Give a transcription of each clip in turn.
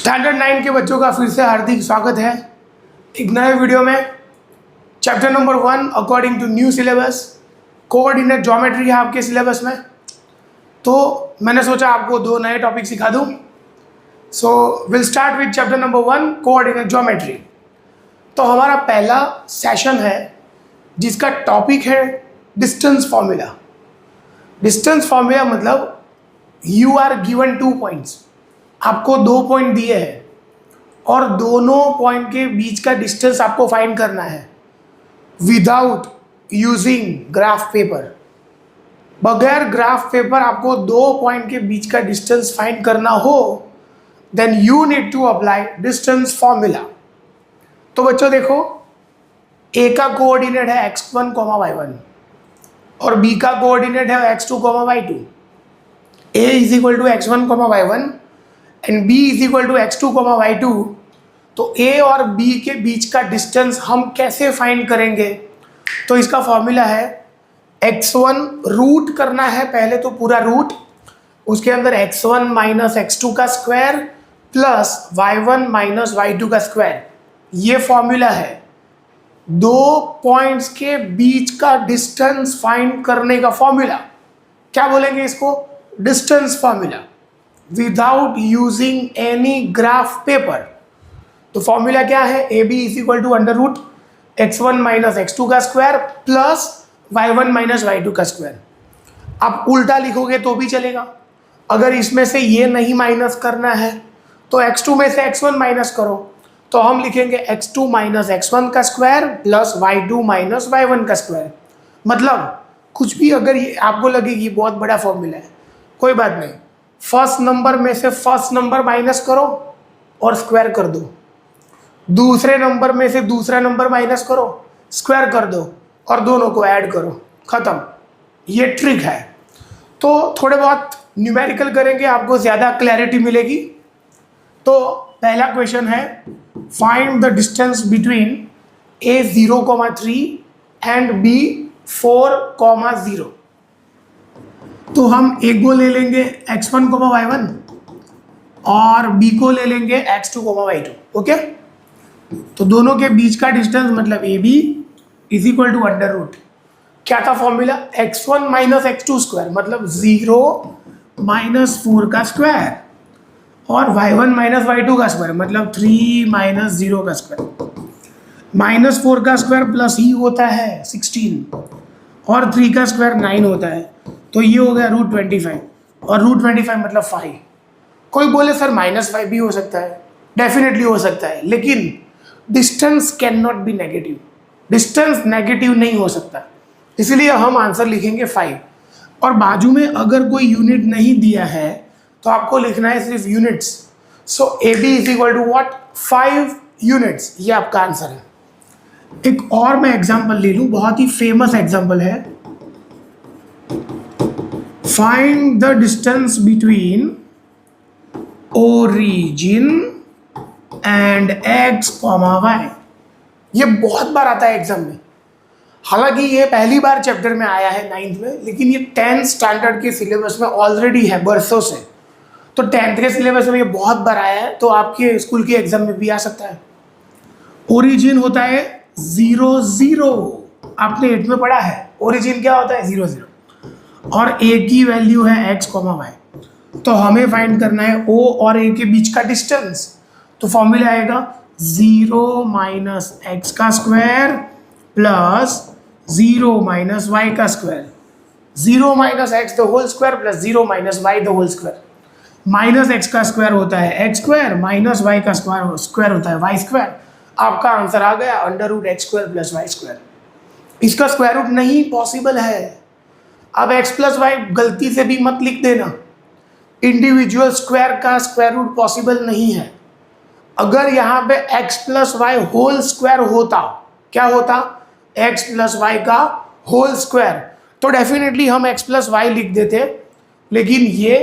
Standard 9 के बच्चों का फिर से हार्दिक स्वागत है एक नए वीडियो में। Chapter number 1 according to new syllabus coordinate geometry है आपके सिलेबस में। तो मैंने सोचा आपको दो नए टॉपिक सिखा दूं। So will start with chapter number 1 coordinate geometry. तो हमारा पहला सेशन है जिसका टॉपिक है डिस्टेंस फॉर्मूला। डिस्टेंस फॉर्मूला मतलब यू आर गिवन 2 पॉइंट्स, आपको 2 पॉइंट दिए हैं और दोनों पॉइंट के बीच का डिस्टेंस आपको फाइंड करना है विदाउट यूजिंग ग्राफ पेपर। बगैर ग्राफ पेपर आपको 2 पॉइंट के बीच का डिस्टेंस फाइंड करना हो then you need to apply distance formula. तो बच्चों देखो, ए का कोऑर्डिनेट है x1, y1 और बी का कोऑर्डिनेट है x2, y2। a is equal to x1, y1 and b is equal to x2, y2। तो a और b के बीच का डिस्टेंस हम कैसे फाइंड करेंगे? तो इसका फॉर्मूला है x1 रूट करना है पहले, तो पूरा रूट, उसके अंदर x1 माइनस x2 का square plus y1 minus y2 का स्क्वायर। ये फॉर्मूला है 2 पॉइंट्स के बीच का डिस्टेंस फाइंड करने का फॉर्मूला। क्या बोलेंगे इसको? Distance formula without using any graph paper. तो फॉर्मूला क्या है? A B is equal to under root x1 minus x2 का square plus y1 minus y2 का स्क्वायर। आप उल्टा लिखोगे तो भी चलेगा। अगर इसमें से ये नहीं माइनस करना है तो x2 में से x1 माइनस करो, तो हम लिखेंगे x2 माइनस x1 का square plus y2 minus y1 का स्क्वायर। मतलब कुछ भी अगर ये आपको लगे कि बहुत बड़ा फॉर्मूला है, कोई बात नहीं, फर्स्ट नंबर में से फर्स्ट नंबर माइनस करो और स्क्वायर कर दो, दूसरे नंबर में से दूसरा नंबर माइनस करो, स्क्वायर कर दो और दोनों को ऐड करो, खत्म। ये ट्रिक है। तो थोड़े बहुत न्यूमेरिकल करेंगे, आपको ज़्यादा क्लैरिटी मिलेगी। तो पहला क्वेश्चन है find the distance between a 0,3 and b 4,0। तो हम a को ले लेंगे x1, y1 और b को ले लेंगे x2, y2। ओके, तो दोनों के बीच का डिस्टेंस मतलब ab is equal to under root, क्या था formula? x1 minus x2 square मतलब 0 माइनस 4 का स्क्वायर और y1 माइनस y2 का स्क्वायर मतलब 3 माइनस 0 का स्क्वायर। माइनस 4 का स्क्वायर प्लस ही होता है 16 और 3 का स्क्वायर 9 होता है, तो ये हो गया रूट 25 और रूट 25 मतलब 5। कोई बोले सर -5 भी हो सकता है, डेफिनेटली हो सकता है, लेकिन distance can not be negative. Distance negative नहीं हो सकता, इसलिए हम आंसर लिखेंगे 5। और बाजू में अगर कोई यूनिट नहीं दिया है तो आपको लिखना है सिर्फ units. So A B is equal to what? 5 units. ये आपका आंसर है। एक और मैं एग्जांपल ले लूं, बहुत ही फेमस एग्जांपल है। Find the distance between origin and x, y। ये बहुत बार आता है एग्जाम में। हालांकि ये पहली बार चैप्टर में आया है 9th में, लेकिन ये 10th स्टैंडर्ड के सिलेबस में ऑलरेडी है बरसों से। तो 10th के सिलेबस में ये बहुत बार आया है, तो आपके स्कूल के एग्जाम में भी आ सकता है। ओरिजिन होता है 0, 0। आपने 8 में पढ़ा है ओरिजिन क्या होता है? 0, 0। और a की वैल्यू है x, y। तो हमें फाइंड करना है o और a के बीच का डिस्टेंस। तो फॉर्मूला आएगा 0 माइनस x का स्क्वायर प्लस 0 माइनस y का square. 0 minus x the whole square plus 0 minus y the whole square. Minus x का स्क्वायर होता है x स्क्वायर, माइनस y का स्क्वायर होता है y स्क्वायर। आपका आंसर आ गया under root x square plus y square. इसका स्क्वायर रूट नहीं पॉसिबल है। अब x प्लस y गलती से भी मत लिख देना, इंडिविजुअल स्क्वायर का स्क्वायर रूट पॉसिबल नहीं है। अगर यहाँ पे x plus Y whole square होता, क्या होता? x प्लस वाई का होल स्क्वायर, तो डेफिनेटली हम x प्लस वाई लिख देते, लेकिन ये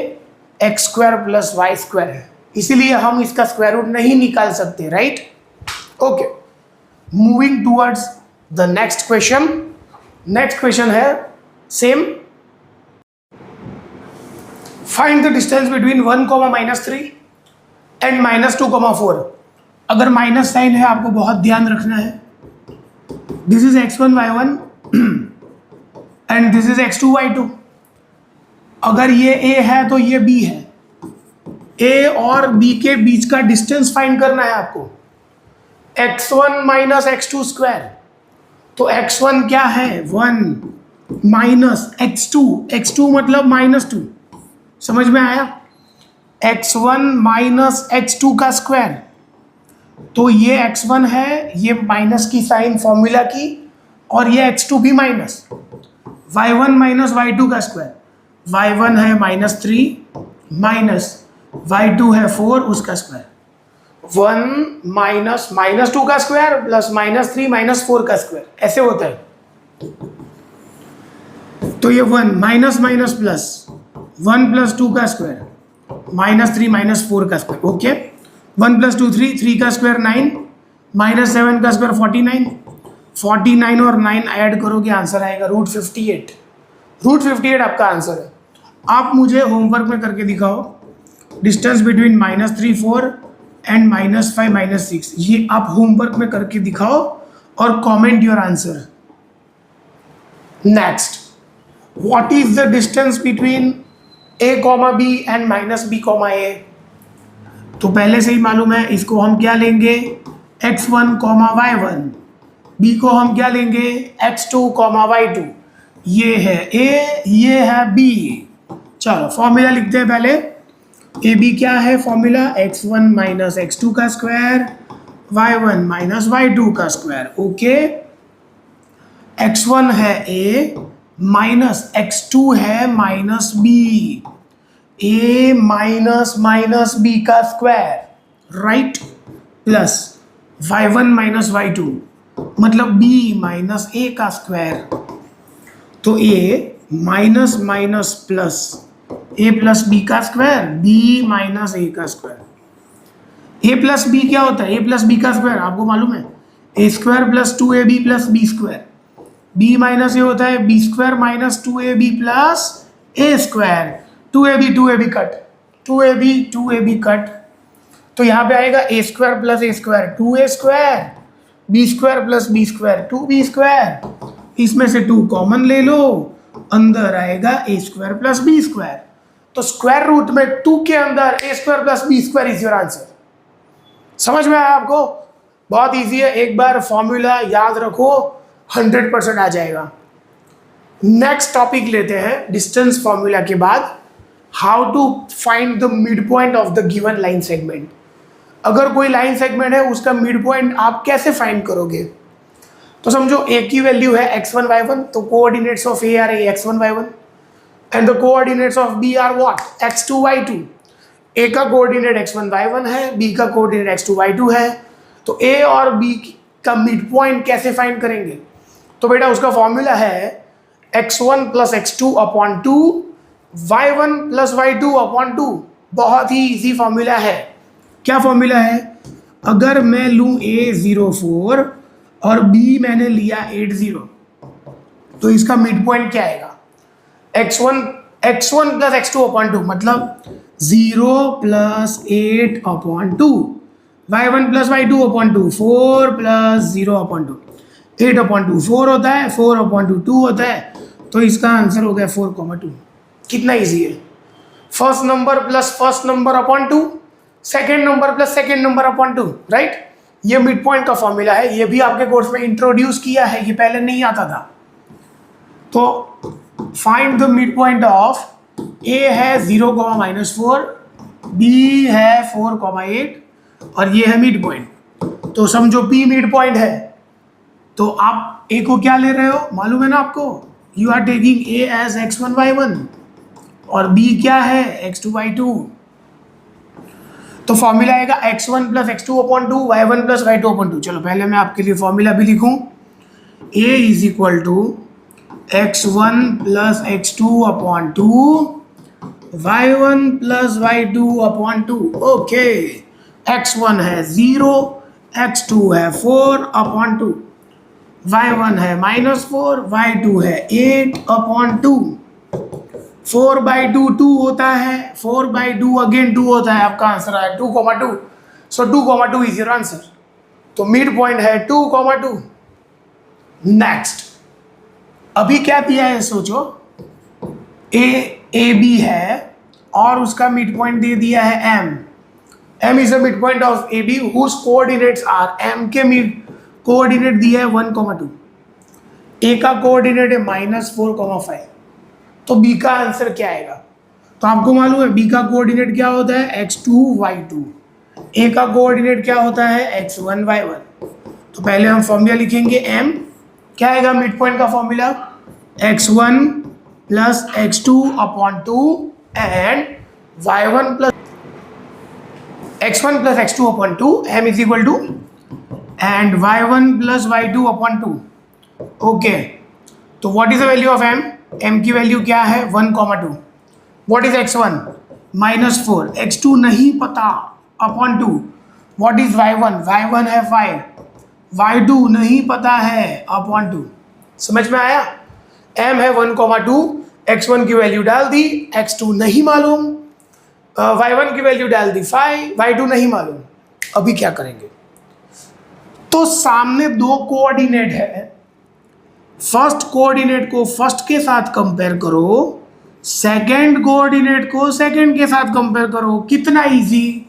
x square plus Y square है, इसीलिए हम इसका स्क्वायर रूट नहीं निकाल सकते, right? Okay, moving towards the next question. Next question है same, find the distance between 1, -3 and -2,4। अगर माइनस साइन है आपको बहुत ध्यान रखना है। This is x1 y1 and this is x2 y2। अगर ये a है तो ये b है। a और b के बीच का डिस्टेंस फाइंड करना है आपको। x1 माइनस x2 स्क्वायर, तो x1 क्या है 1 माइनस x2 मतलब -2। समझ में आया? x1 माइनस x2 का स्क्वायर, तो ये x1 है, ये माइनस की साइन फॉर्मूला की, और ये x2 भी माइनस। y1 माइनस y2 का स्क्वायर, y1 है -3 माइनस y2 है 4 उसका स्क्वायर। 1 माइनस -2 का स्क्वायर प्लस -3 -4 का स्क्वायर, ऐसे होता है। तो ये 1 माइनस माइनस प्लस 1 प्लस 2 का स्क्वायर -3 -4 का स्क्वायर। ओके, 1 प्लस 2 3 का स्क्वायर 9 -7 का स्क्वायर 49 और 9 ऐड करोगे आंसर आएगा √58। √58 आपका आंसर है। आप मुझे होमवर्क में करके दिखाओ डिस्टेंस बिटवीन -3 4 एंड -5 -6। ये आप होमवर्क में करके दिखाओ और comment your answer. Next, what is the distance between a, b and -b, a? तो पहले से ही मालूम है, इसको हम क्या लेंगे x1, y1, b को हम क्या लेंगे x2, y2। ये है a, ये है b। चलो फॉर्मूला लिखते हैं पहले। ए बी क्या है फॉर्मूला? x1 माइनस x2 का स्क्वायर, y1 माइनस y2 का स्क्वायर। ओके, x1 है a माइनस x2 है minus b, a minus b का square, right, plus y1 minus y2 मतलब b माइनस a का स्क्वायर। तो a minus minus plus a plus b का square, b minus a का square. a plus b क्या होता है? a प्लस b का स्क्वायर आपको मालूम है, a square plus 2ab plus b square. b minus a होता है b square minus 2ab plus a square. 2ab cut, 2ab cut, तो यहाँ पे आएगा a square plus a square 2a square, b square plus b square 2b square. इसमें से 2 common ले लो, अंदर आएगा a square plus b square. तो स्क्वायर रूट में 2 के अंदर a square plus b square is your answer. समझ में आया आपको? बहुत इजी है, एक बार फॉर्मूला याद रखो 100% आ जाएगा। नेक्स्ट टॉपिक लेते हैं डिस्टेंस फॉर्मूला के बाद, how to find the mid point of the given line segment. अगर कोई लाइन सेगमेंट है उसका मिड पॉइंट आप कैसे फाइंड करोगे? तो समझो a की वैल्यू है x1 y1, तो coordinates of a are x1 y1 and the coordinates of b are what x2 y2। a का कोऑर्डिनेट x1 y1 है, b का कोऑर्डिनेट x2 y2 है, तो a और b का मिड पॉइंट कैसे फाइंड करेंगे? तो बेटा उसका फॉर्मूला है x1 plus x2 upon 2, y1 plus y2 upon 2। बहुत ही इजी फॉर्मूला है। क्या फॉर्मूला है? अगर मैं लूँ a 0 4 और b मैंने लिया 8 0, तो इसका मिड पॉइंट क्या आएगा? x1 प्लस x2 अपॉन 2 मतलब 0 plus 8 upon 2, y1 plus y2 upon 2 4 plus 0 upon 2, 8 upon 2 4 होता है, 4 अपॉन 2 2 होता है, तो इसका आंसर हो गया 4,2। कितना इजी है? First number plus first number upon 2, second number plus second number upon 2, right. ये मिड पॉइंट का फॉर्मूला है, ये भी आपके कोर्स में इंट्रोड्यूस किया है, ये पहले नहीं आता था। तो find the mid point of a है 0, -4, b है 4, 8 और ये है मिड पॉइंट। तो समझो p मिड पॉइंट है, तो आप a को क्या ले रहे हो मालूम है ना आपको? You are taking a as x1 y1 और b क्या है x2 y2। तो फॉर्मूला आएगा x1 plus x2 upon 2, y1 plus y2 upon 2। चलो पहले मैं आपके लिए फॉर्मूला भी लिखूं, a is equal to x1 plus x2 upon 2, y1 plus y2 upon 2। Okay, x1 है 0, x2 है 4 अपॉन 2, y1 है -4, y2 है 8 अपॉन 2। 4/2 2 होता है, 4/2 अगेन 2 होता है, आपका आंसर है 2,2। सो 2,2 इज योर आंसर। तो मिड पॉइंट है 2,2। नेक्स्ट, अभी क्या दिया है सोचो, ए बी है और उसका मिड पॉइंट दे दिया है M. M is the mid point of A B whose coordinates are, M के मिड कोऑर्डिनेट दिया है 1,2, ए का कोऑर्डिनेट है -4,5। तो बी का आंसर क्या आएगा? तो आपको मालूम है बी का कोऑर्डिनेट क्या होता है, x2 y2। ए का कोऑर्डिनेट क्या होता है, x1 y1। तो पहले हम फॉर्मूला लिखेंगे m, क्या आएगा मिड पॉइंट का formula, x1 plus x2 upon 2 and y1 plus x1 plus x2 upon 2 m is equal to and y1 plus y2 upon 2। Okay, तो what is the value of m? m की value क्या है, 1,2। What is x1, -4, x2 नहीं पता upon 2। What is y1, y1 है 5, y2 नहीं पता है अपॉन 2। समझ में आया? m है 1,2, x1 की वैल्यू डाल दी, x2 नहीं मालूम, y1 की वैल्यू डाल दी 5, y2 नहीं मालूम। अभी क्या करेंगे? तो सामने दो कोऑर्डिनेट है, फर्स्ट कोऑर्डिनेट को फर्स्ट के साथ कंपेयर करो, सेकंड कोऑर्डिनेट को सेकंड के साथ कंपेयर करो। कितना इजी,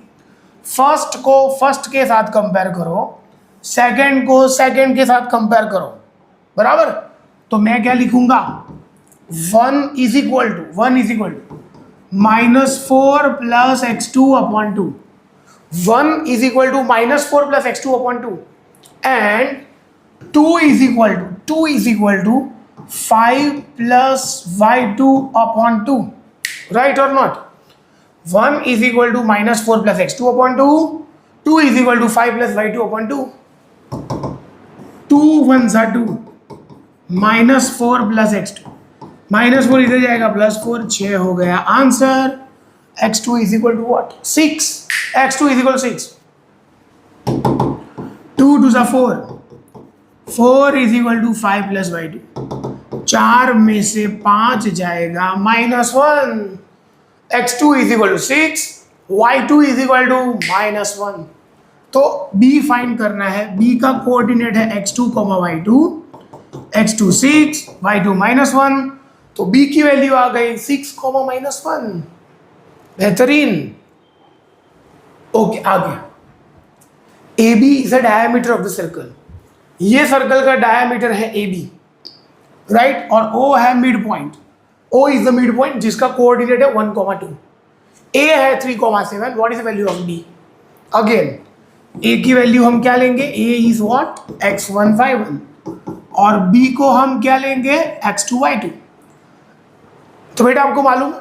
फर्स्ट को फर्स्ट के साथ कंपेयर करो, सेकंड को सेकंड के साथ कंपेयर करो, बराबर। तो मैं क्या लिखूंगा, 1 is equal to -4 plus x2 upon 2। 1 is equal to -4 plus x2 upon 2 and 2 is equal to 5 plus y2 upon 2, right or not? 1 is equal to -4 plus x2 upon 2, 2 is equal to 5 plus y2 upon 2, 2 1s are 2, -4 plus x2, -4 इधर जाएगा +4, 6 हो गया answer. x2 is equal to what, 6, x2 is equal to 6, 2 2s are 4, 4 is equal to 5 plus y2, 4 में से 5 जाएगा -1, x2 is equal to 6, y2 is equal to -1। तो b find करना है, b का कोऑर्डिनेट है x2, y2, x2 6, y2 -1। तो b की वैल्यू आ गई 6, -1। बेहतरीन। ओके, आगे, AB is the diameter of the circle. ये सर्कल का डायमीटर है AB, राइट, और O है mid point. O is the mid point जिसका कोऑर्डिनेट है 1,2। A है 3,7। What is the value of B? Again A की वैल्यू हम क्या लेंगे, A is what, x1 y1, और B को हम क्या लेंगे, x2 y2। तो बेटा आपको मालूम,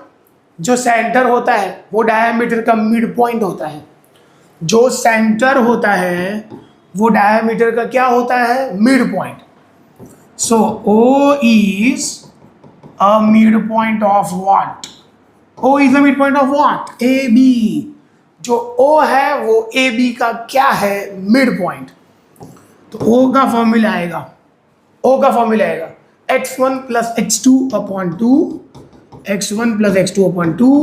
जो सेंटर होता है वो डायमीटर का मिड पॉइंट होता है। जो सेंटर होता है वो डायमीटर का क्या होता है, mid point. So O is a mid point of what, O is a mid point of what, AB। जो O है वो AB का क्या है, मिड पॉइंट। तो O का फॉर्मूला आएगा, x1 plus x2 upon 2, x1 plus x2 upon 2,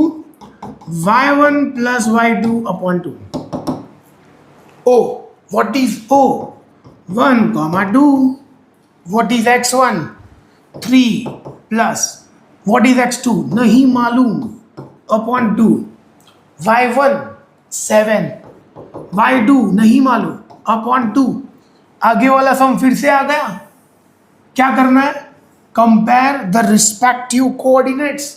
y1 plus y2 upon 2। O, what is O? 1,2. What is x1? 3 plus what is x2? नहीं मालूम, अपॉन 2, y1 7, y2 नहीं मालूम, अपॉन 2। आगे वाला सम फिर से आ गया। क्या करना है, कंपेयर द रिस्पेक्टिव कोऑर्डिनेट्स।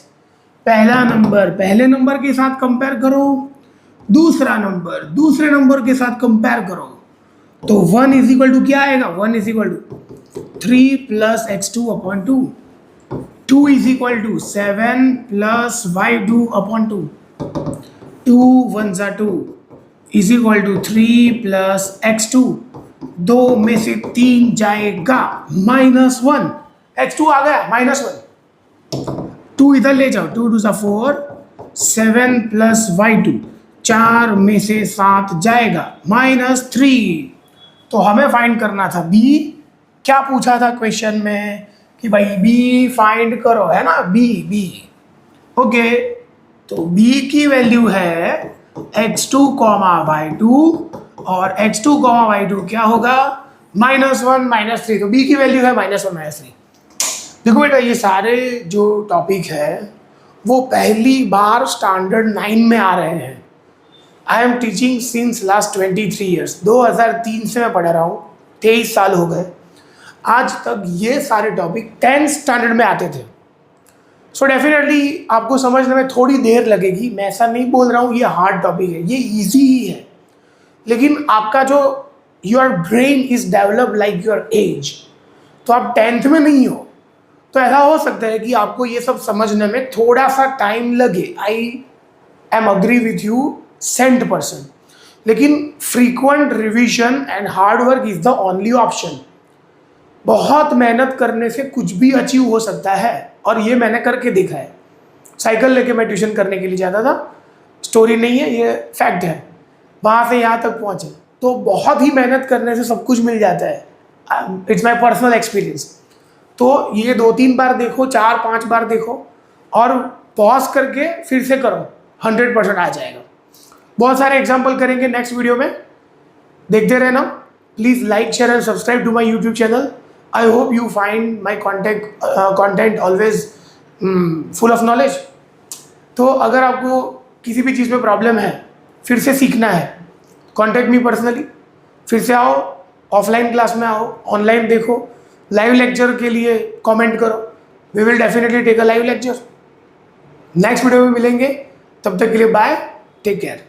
पहला नंबर पहले नंबर के साथ कंपेयर करो, दूसरा नंबर दूसरे नंबर के साथ कंपेयर करो। तो 1 इज इक्वल टू क्या आएगा, 1 is equal to 3 plus x2 upon 2, 2 is equal to 7 plus y2 upon 2, 2 1s are 2 is equal to 3 plus x2। 2 में से 3 जाएगा, -1, x2 आ गया -1। 2 इधर ले जाओ, 2 2s are 4, 7 प्लस y2, 4 में से 7 जाएगा, -3। तो हमें फाइंड करना था B। क्या पूछा था क्वेश्चन में कि भाई B फाइंड करो, है ना, B ओके, तो b की वैल्यू है x2, y2 और x2, y2 क्या होगा -1 -3। तो b की वैल्यू है -1 -3। देखो बेटा, ये सारे जो टॉपिक है वो पहली बार स्टैंडर्ड 9 में आ रहे हैं। I am teaching since last 23 years. 2003 से मैं पढ़ा रहा हूँ, 23 साल हो गए। आज तक ये सारे टॉपिक 10th स्टैंडर्ड में आते थे। सो डेफिनेटली आपको समझने में थोड़ी देर लगेगी। मैं ऐसा नहीं बोल रहा हूँ ये हार्ड टॉपिक है, ये इजी ही है। लेकिन आपका जो your brain is develop like your age, तो आप 10th में नहीं हो, तो ऐसा हो सकता है कि आपको ये सब समझने में थोड़ा सा टाइम लगे। I am agree with you 100%। लेकिन frequent revision and hard work is the only option. बहुत मेहनत करने से कुछ भी अचीव हो सकता है, और ये मैंने करके देखा है। साइकिल लेके मैं ट्यूशन करने के लिए जाता था, स्टोरी नहीं है, ये फैक्ट है। वहाँ से यहाँ तक पहुँचे, तो बहुत ही मेहनत करने से सब कुछ मिल जाता है। It's my personal experience. तो ये 2-3 बार देखो, 4-5 बार देखो, और पॉज करके फिर से करो, 100% आ जाएगा। बहुत सारे एग्जाम्पल करेंगे नेक्स्ट वीडियो में, देखते रहना। Please like, share and subscribe to my YouTube channel. I hope you find my content always full of knowledge. तो अगर आपको किसी भी चीज़ में प्रॉब्लम है, फिर से सीखना है, कॉन्टेक्ट मी पर्सनली। फिर से आओ, ऑफलाइन क्लास में आओ, ऑनलाइन देखो, लाइव लेक्चर के लिए कमेंट करो। We will definitely take a live lecture. Next video में मिलेंगे, तब तक के लिए बाय, टेक केयर।